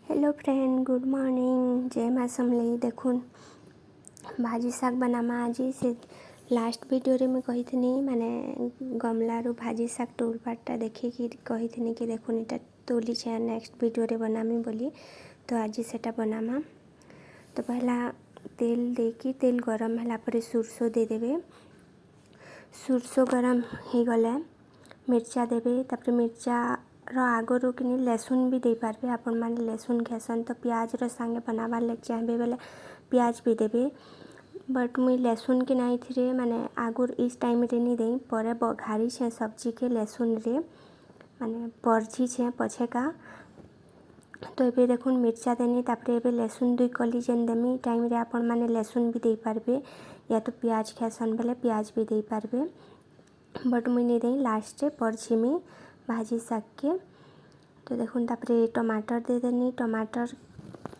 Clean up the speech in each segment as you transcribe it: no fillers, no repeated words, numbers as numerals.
Hello friend, good morning. जय माँ समलेई। देखुन भाजी शाग बनामा आज से लास्ट वीडियो रे मैं कही थी माने गमलारू भाजी शाग टूल पार्टा देखिए कही थी कि देखुन इटा तोली छे नेक्स्ट वीडियो रे बनामी बोली। तो आज सेटा बनामा। तो पहला तेल देकी तेल गरम है पर सुरसो दे देवे। सुरसो गरम हो गले मिर्चा देवे। तापर मिर्चा आगरू कि लसुन भी दे पारे। आपण मैंने लसुन खेसन तो प्याज सांगे बनाबार लग चाहे बेले प्याज भी देवे। बट मुई लसुन के नहीं थी माने आगुर इस टाइम रे नहीं दे पर बघारी छे सब्जी के लसुन रे माने परजी छे पछे का। तो ये देखुन मिर्चा देनी तापर ये लसुन 2 कली जेन देमी टाइम रे आपण मैंने लसुन भी दे पारे या तो प्याज खेसन बेले प्याज भी दे पारे। बट मुई नहीं दे लास्ट परजी में भाजी शाग के। तो देखुन तापर टमाटर दे देनी। टमाटर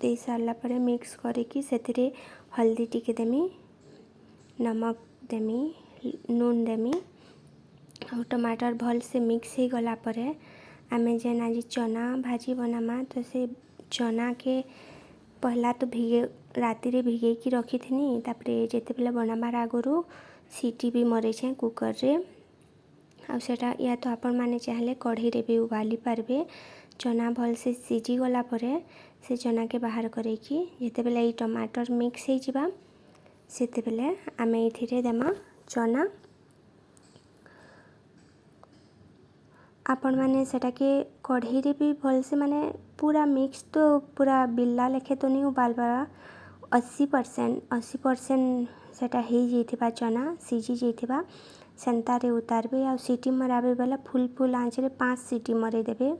दे सारा पर मिक्स करके से हल्दी टिके देमी, नमक देमी, नून देमी और टमाटर भल से मिक्स हो गला पर आमे जेन आज चना भाजी बनामा। तो से चना के पहला तो राति रे भिगे की रखी थी। तापर जिते बेले बनाबार आगरू सीटी भी मरे छे कुकर रे। आ सेटा या तो आपण माने चाहले कढ़ी रे भी उबाली पारबे। चना भल से सीझी गला परे से चना के बाहर करे कि जिते बेले ये टमाटर मिक्स हो जिबा सेते बेले आमे इथिरे देमा चना। आपण माने सेटा के कढ़ी रे भी भल से माने पूरा मिक्स तो पूरा बिल्ला लेखे तो नहीं उबालबा। 80% सेटा हो जाइथिबा चना सीझी जाइथिबा सेंतारे उतारबे आ सीटी मराबे बेले फुल आँच रे 5 सीटी मरे देबे।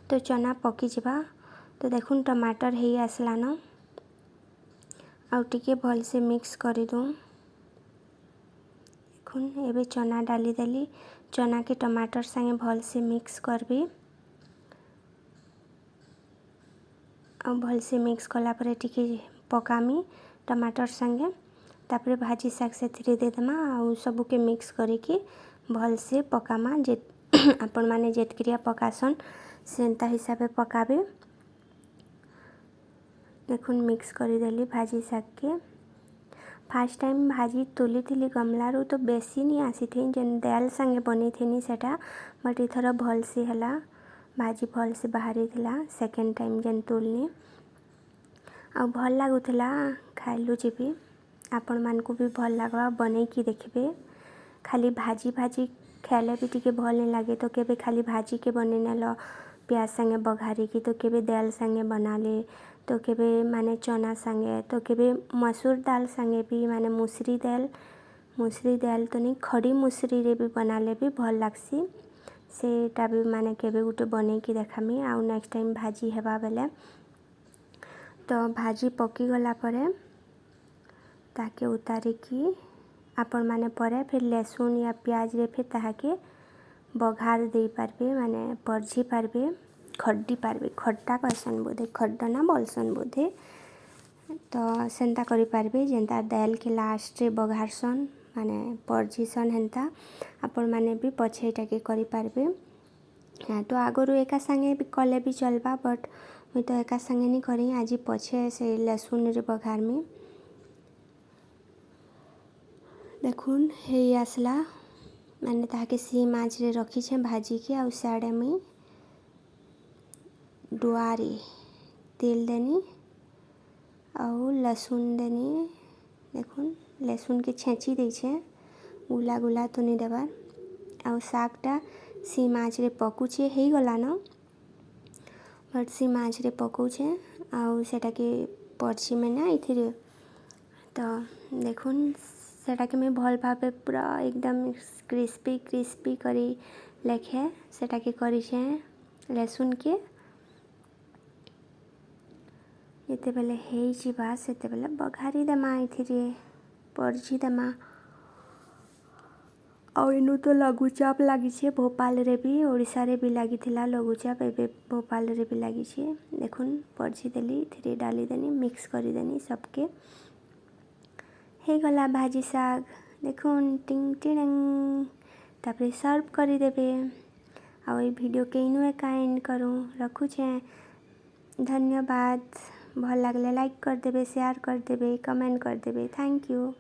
तो चना पकी जिबा। तो देखुन टमाटर हो आसलान आउ टिके भल से मिक्स कर दूँ। देखुन एबे चना डाली देली। चना के टमाटर संगे भल से मिक्स करबी आ भल से मिक्स कला पर टिके पकामी टमाटर संगे। तापर भाजी शाग से दे देमा आउ सबू के मिक्स करके भल से पकामा। जे आपण माने जेतक्रिया पकासन सेंता हिसाबे पकाबे। देखुन मिक्स कर देली भाजी शाग के। फास्ट टाइम भाजी तोली थी गमलारू तो बेसी नहीं आसी थी जेन दाल संगे बनी थी सेटा। बट इथर भल से हला भाजी भल से बाहरी थिला सेकेंड टाइम जेन तोलनी आ भल लागुला खाइलु जीबी। आपण मानकू भी भल लगवा बने की देखबे। खाली भाजी खाइले भी टिके भल नहीं लगे तो केबे खाली भाजी के बने नेल प्याज संगे बघारी की तो केबे दाल संगे बना ले तो केबे माने चना संगे तो केबे मसूर दाल संगे भी माने मुसरी दाल तो नहीं खड़ी मुसरी रे भी बना ले भी भल लागसी। सेटा भी माने केबे गुटे बने की देखामी आउ नेक्स्ट टाइम भाजी हेबा बेले। तो भाजी पकी गला परे ताके उतारिकी आपण माने परे फिर लहसुन या प्याज रे फिर ताके बघार दे पारबे माने परजी पारबे खड्डी पारबे। खड्डा कहसन बोधे खड्डा ना बोलसन बोधे। तो सेंता करि पारबे जेंता दाल के लास्ट रे बघारसन माने परजीसन हेंता आपण माने भी पछे एटाके करि पारबे। तो आगरू एका संगे भी कले भी चलबा बट मुई तो एका संगे नहीं करी आज पछे से लहसुन रे बघार में। देखुन हे आसला मैंने ताके सीम आँच रे रखी छे भाजी के आउ साड़े में डुआरी तेल देनी आउ लहसुन देनी। देखुन लहसुन के छेची दे छे गुला तो नहीं देबार। आउ शागटा सीम आँच रे पकुचे हो गला न बट सीम आँच रे पकुचे आउ सेटा के परची में ना इथिरे। तो देखुन सेटा के मैं भल भावे पूरा एकदम क्रिस्पी करी लेखे सेटा के करी छे लहसुन के। जिते बेले हे जिबा सेते बेले बघारी देमा इथिरे परजी देमा। और इनु तो लघुचाप लगी छे भोपाल रे भी ओडिशा रे भी लगी थिला लघुचाप एबे भोपाल रे भी लगी छे। देखुन परजी देली इथिरे डाली देनी मिक्स करी देनी सबके हे गला भाजी शाग। देखुन टिंग टिंग तापर सर्व करी देबे। आ वीडियो के इनु एका एंड करूँ रखू छे। धन्यवाद। भल लागले लाइक करदेबे, शेयर करदेबे, कमेंट करदेबे। Thank you.